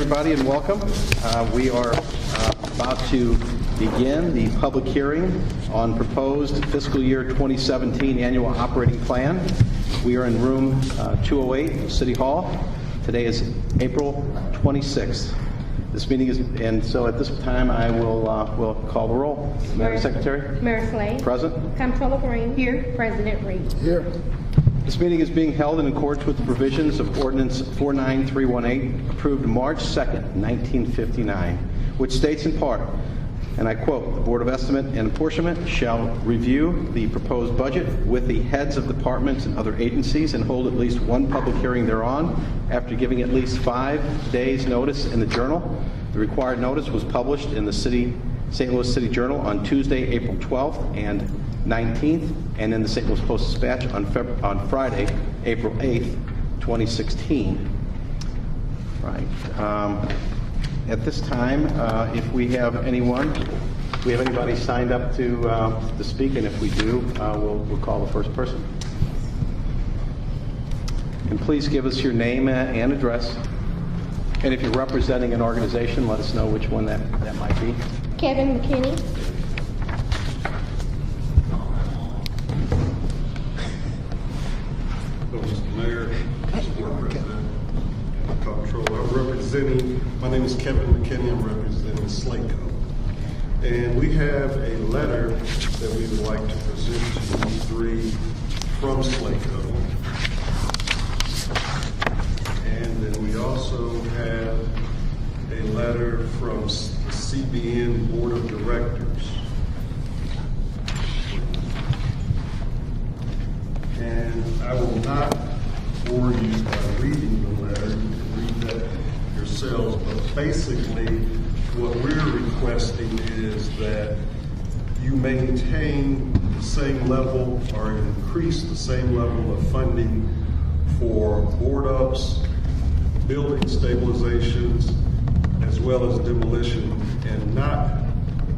everybody, and welcome. We are about to begin the public hearing on proposed fiscal year 2017 annual operating plan. We are in room 208, City Hall. Today is April 26th. This meeting is, and so at this time I will call the roll. Madam Secretary? Mayor Slay. Present. Comptroller Green. Here. President Reed. Here. This meeting is being held in accordance with the provisions of Ordinance 49318, approved March 2nd, 1959, which states in part, and I quote, "The Board of Estimate and Apportionment shall review the proposed budget with the heads of departments and other agencies and hold at least one public hearing thereon after giving at least 5 days' notice in the Journal. The required notice was published in the St. Louis City Journal on Tuesday, April 12th and 19th, and in the St. Louis Post-Dispatch on Friday, April 8th, 2016. Right. At this time, if we have anybody signed up to speak, and if we do, we'll call the first person. And please give us your name and address. And if you're representing an organization, let us know which one that might be. Kevin McKinney. Mr. Mayor, Mr. Board President, Comptroller, my name is Kevin McKinney. I'm representing SLACO. And we have a letter that we would like to present to you three from SLACO. And then we also have a letter from the CBN Board of Directors. And I will not bore you by reading the letter. You can read that yourselves. But basically, what we're requesting is that you maintain the same level or increase the same level of funding for board ups, building stabilizations, as well as demolition, and not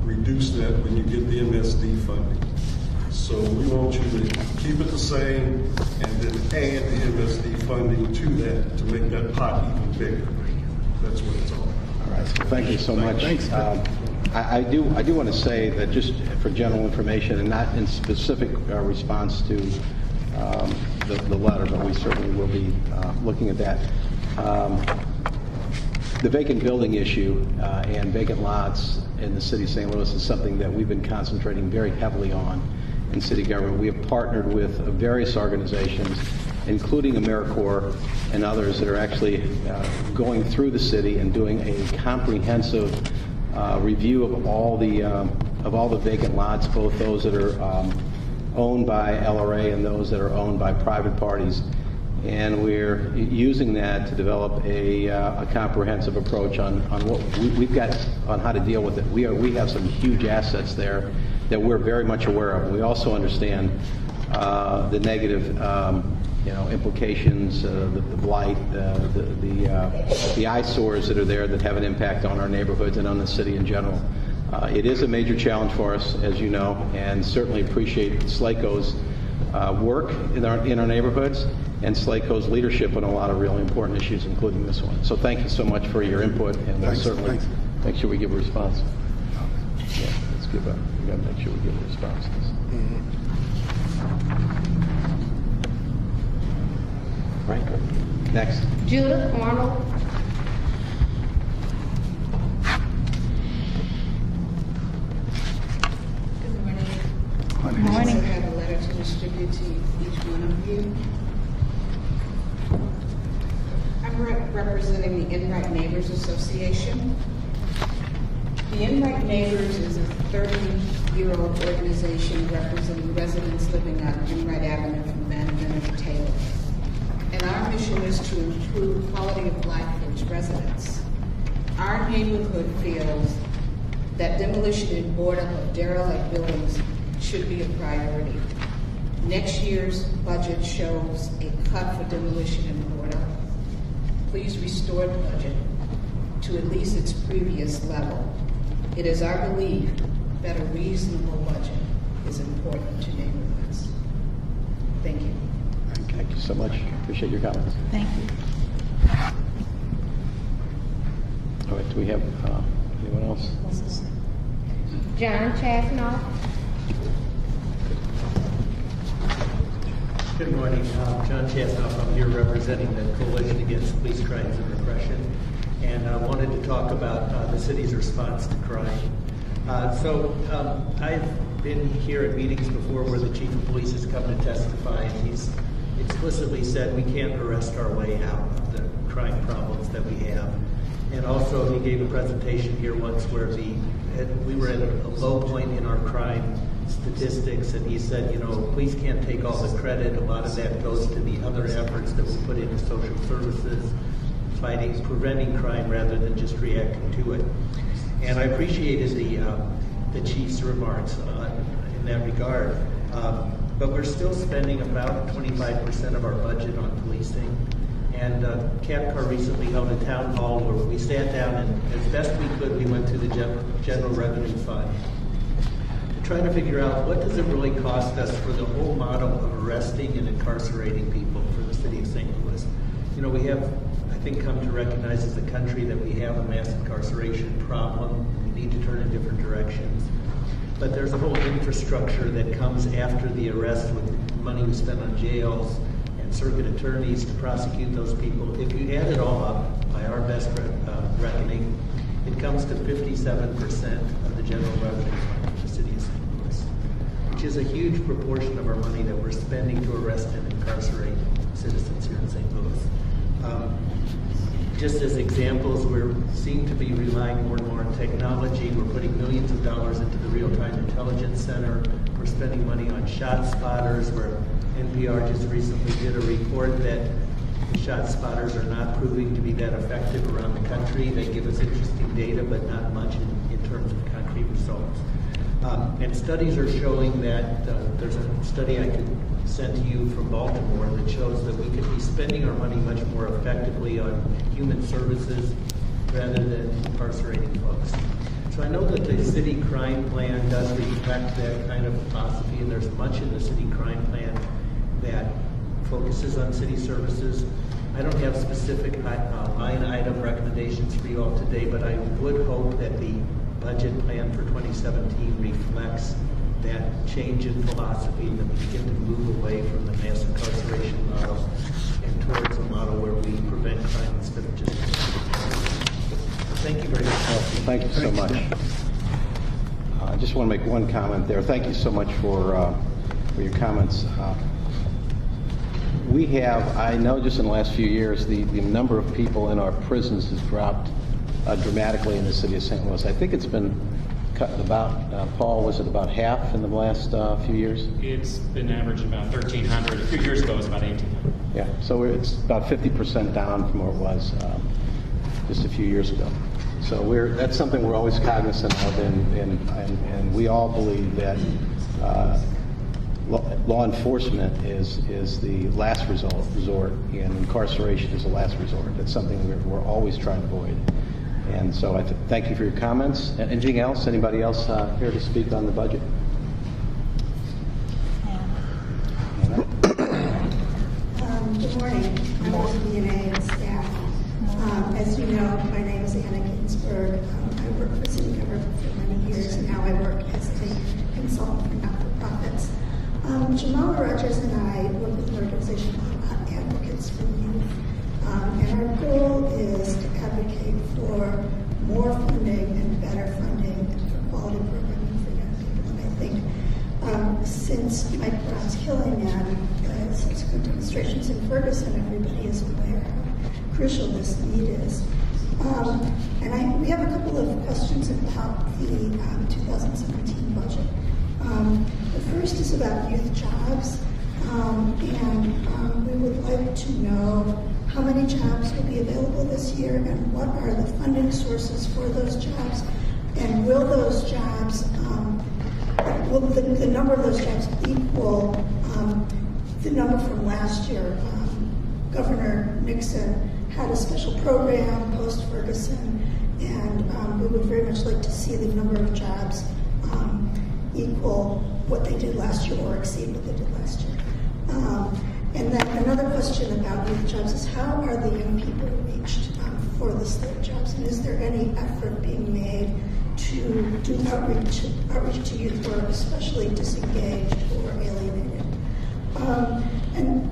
reduce that when you get the MSD funding. So we want you to keep it the same and then add the MSD funding to that to make that pot even bigger. That's what it's all about. All right. So thank you so much. Thanks. I do want to say that just for general information and not in specific response to the letter, but we certainly will be looking at that. The vacant building issue and vacant lots in the city of St. Louis is something that we've been concentrating very heavily on in city government. We have partnered with various organizations, including AmeriCorps and others that are actually going through the city and doing a comprehensive review of all the vacant lots, both those that are owned by LRA and those that are owned by private parties. And we're using that to develop a comprehensive approach on what we've got on how to deal with it. We have some huge assets there that we're very much aware of. We also understand the negative implications, the blight, the eyesores that are there that have an impact on our neighborhoods and on the city in general. It is a major challenge for us, as you know, and certainly appreciate SLACO's work in our neighborhoods and SLACO's leadership on a lot of really important issues, including this one. So thank you so much for your input, and we'll certainly make sure we give a response. Yeah, we got to make sure we give a response to this. Right. Next. Judith Arnold. Good morning. Good I morning. also have a letter to distribute to each one of you. I'm representing the Enright Neighbors Association. The Enright Neighbors is a 30-year-old organization representing residents living on Enright Avenue from Mandan to Taylor. And our mission is to improve quality of life for its residents. Our neighborhood feels that demolition and board up of derelict buildings should be a priority. Next year's budget shows a cut for demolition and board up. Please restore the budget to at least its previous level. It is our belief that a reasonable budget is important to neighborhoods. Thank you. Thank you so much. Appreciate your comments. Thank you. Do we have anyone else? John Chasnoff. Good morning. John Chasnoff. I'm here representing the Coalition Against Police Crimes and Repression. And I wanted to talk about the city's response to crime. I've been here at meetings before where the chief of police has come to testify, and he's explicitly said we can't arrest our way out of the crime problems that we have. And also he gave a presentation here once where we were at a low point in our crime statistics, and he said, you know, police can't take all the credit. A lot of that goes to the other efforts that we put into social services, fighting, preventing crime rather than just reacting to it. And I appreciated the chief's remarks in that regard. But we're still spending about 25% of our budget on policing. And CAPCAR recently held a town hall where we sat down and as best we could, we went to the general revenue fund to try to figure out what does it really cost us for the whole model of arresting and incarcerating people for the city of St. Louis. You know, we have, I think, come to recognize as a country that we have a mass incarceration problem. We need to turn in different directions. But there's a whole infrastructure that comes after the arrest with money we spend on jails and circuit attorneys to prosecute those people. If you add it all up, by our best reckoning, it comes to 57% of the general revenue fund for the city of St. Louis, which is a huge proportion of our money that we're spending to arrest and incarcerate citizens here in St. Louis. Just as examples, we seem to be relying more and more on technology. We're putting millions of dollars into the Real-Time Intelligence Center. We're spending money on shot spotters, where NPR just recently did a report that the shot spotters are not proving to be that effective around the country. They give us interesting data, but not much in terms of concrete results. And studies are showing that there's a study I could send to you from Baltimore that shows that we could be spending our money much more effectively on human services rather than incarcerating folks. So I know that the city crime plan does reflect that kind of philosophy, and there's much in the city crime plan that focuses on city services. I don't have specific line item recommendations for you all today, but I would hope that the budget plan for 2017 reflects that change in philosophy, and that we begin to move away from the mass incarceration model and towards a model where we prevent crime instead of just. Thank you very much. Thank you so much. I just want to make one comment there. Thank you so much for your comments. We have, I know just in the last few years, the number of people in our prisons has dropped dramatically in the city of St. Louis. I think it's been cut about, Paul, was it about half in the last few years? It's been averaging about 1,300. A few years ago, it was about 1,800. Yeah, so it's about 50% down from where it was just a few years ago. So that's something we're always cognizant of, and we all believe that law enforcement is the last resort, and incarceration is the last resort. That's something we're always trying to avoid. And so I thank you for your comments. Anything else? Anybody else here to speak on the budget? Good morning. Members of the DNA and staff. As you know, my name is Anna Ginsberg. I worked for city government for many years, and now I work as a consultant for not-for-profits. Jamal Rogers and I work with an organization called Advocates for Youth. And our goal is to advocate for more funding and better funding and for quality programming for young people. And I think since Mike Brown's killing and subsequent demonstrations in Ferguson, everybody is aware how crucial this need is. And we have a couple of questions about the 2017 budget. The first is about youth jobs, and we would like to know how many jobs will be available this year, and what are the funding sources for those jobs, and will those jobs, will the number of those jobs equal the number from last year? Governor Nixon had a special program post-Ferguson, and we would very much like to see the number of jobs equal what they did last year or exceed what they did last year. And then another question about youth jobs is how are the young people reached for the SLIP jobs? And is there any effort being made to do outreach to youth who are especially disengaged or alienated? And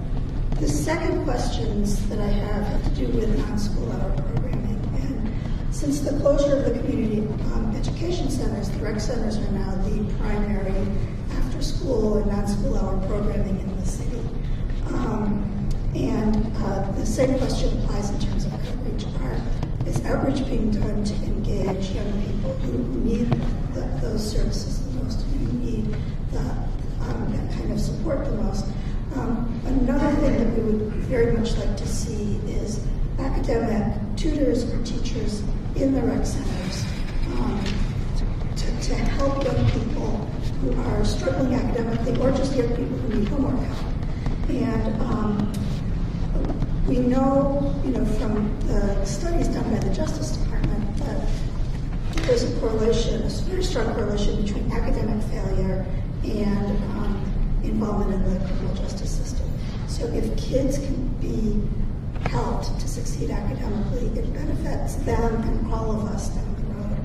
the second questions that I have to do with non-school hour programming. And since the closure of the community education centers, the rec centers are now the primary after-school and non-school hour programming in the city. The same question applies in terms of outreach. Is outreach being done to engage young people who need those services the most, and who need that kind of support the most? Another thing that we would very much like to see is academic tutors or teachers in the rec centers to help young people who are struggling academically, or just young people who need homework help. And we know, from the studies done by the Justice Department that there's a correlation, a very strong correlation between academic failure and involvement in the criminal justice system. So if kids can be helped to succeed academically, it benefits them and all of us down the road.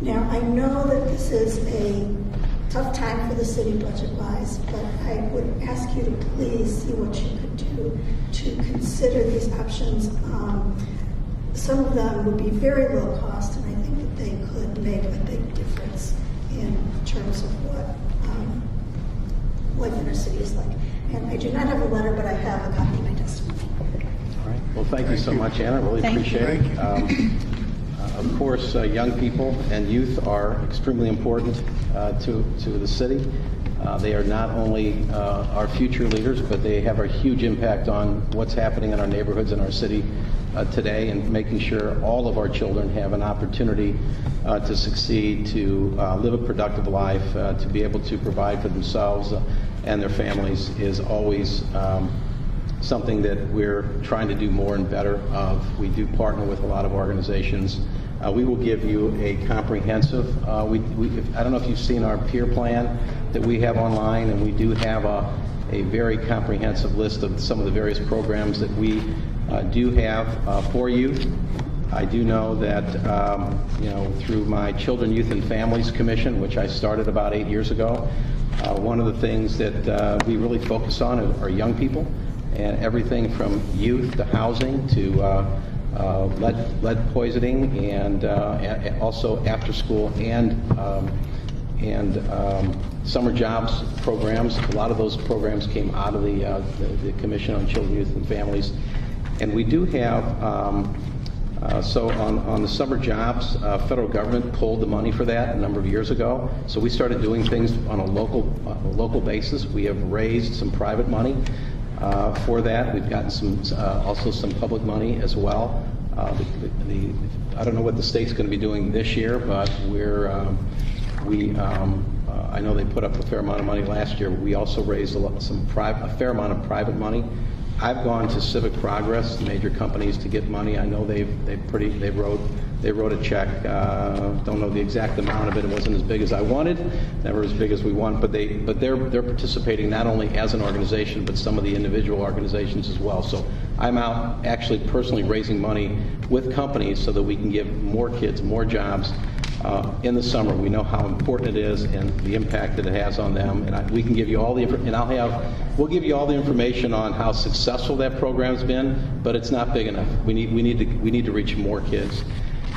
Now, I know that this is a tough time for the city budget-wise, but I would ask you to please see what you could do to consider these options. Some of them would be very low cost, and I think that they could make a big difference in terms of what life in our city is like. And I do not have a letter, but I have a copy of my testimony. All right. Well, thank you so much, Anna. Really appreciate it. Of course, young people and youth are extremely important to the city. They are not only our future leaders, but they have a huge impact on what's happening in our neighborhoods and our city today, and making sure all of our children have an opportunity to succeed, to live a productive life, to be able to provide for themselves and their families is always something that we're trying to do more and better of. We do partner with a lot of organizations. We will give you a comprehensive, I don't know if you've seen our peer plan that we have online, and we do have a very comprehensive list of some of the various programs that we do have for youth. I do know that, through my Children, Youth, and Families Commission, which I started about 8 years ago, one of the things that we really focus on are young people, and everything from youth to housing to lead poisoning, and also after school and summer jobs programs. A lot of those programs came out of the Commission on Children, Youth, and Families. And we do have, so on the summer jobs, federal government pulled the money for that a number of years ago. So we started doing things on a local basis. We have raised some private money for that. We've gotten also some public money as well. I don't know what the state's going to be doing this year, but I know they put up a fair amount of money last year. We also raised a fair amount of private money. I've gone to Civic Progress, major companies, to get money. I know they wrote a check. Don't know the exact amount of it. It wasn't as big as I wanted, never as big as we want. But they're participating not only as an organization, but some of the individual organizations as well. So I'm out actually personally raising money with companies so that we can give more kids more jobs in the summer. We know how important it is and the impact that it has on them. And we can give you all the we'll give you all the information on how successful that program's been, but it's not big enough. We need to reach more kids.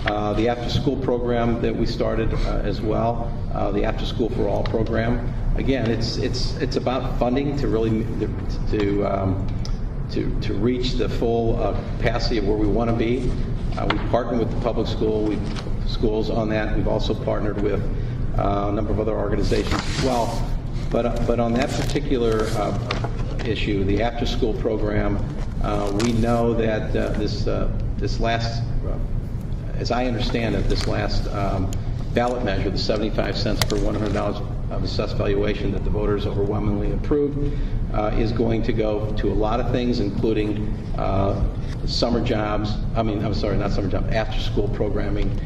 The after-school program that we started as well, the After School for All program. Again, it's about funding to really to reach the full capacity of where we want to be. We partner with the public schools on that. We've also partnered with a number of other organizations as well. But on that particular issue, the after-school program, we know that this last, as I understand it, this last ballot measure, the 75 cents per $100 of assessed valuation that the voters overwhelmingly approved, is going to go to a lot of things, including summer jobs. After-school programming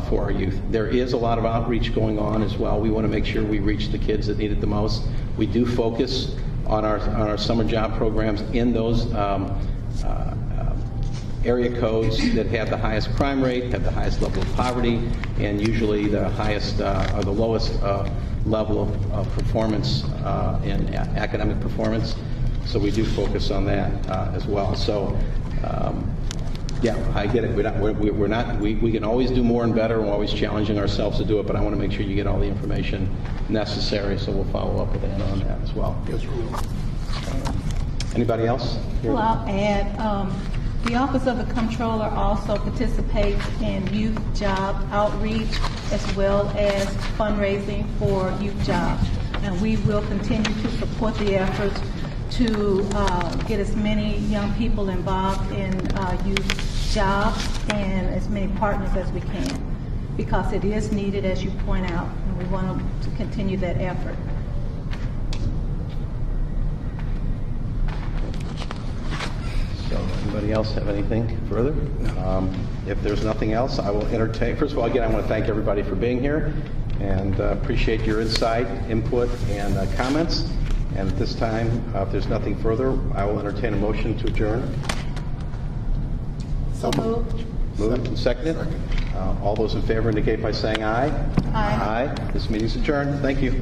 for our youth. There is a lot of outreach going on as well. We want to make sure we reach the kids that need it the most. We do focus on our summer job programs in those area codes that have the highest crime rate, have the highest level of poverty, and usually the highest or the lowest level of performance in academic performance. So we do focus on that as well. So yeah, I get it. We can always do more and better. We're always challenging ourselves to do it, but I want to make sure you get all the information necessary. So we'll follow up with Anna on that as well. Yes, we will. Anybody else? Well, I'll add, the Office of the Comptroller also participates in youth job outreach as well as fundraising for youth jobs. And we will continue to support the efforts to get as many young people involved in youth jobs and as many partners as we can, because it is needed, as you point out, and we want to continue that effort. So, anybody else have anything further? If there's nothing else, I will entertain. First of all, again, I want to thank everybody for being here and appreciate your insight, input, and comments. And at this time, if there's nothing further, I will entertain a motion to adjourn. So moved. Moved and seconded. All those in favor indicate by saying aye. Aye. Aye. This meeting is adjourned. Thank you.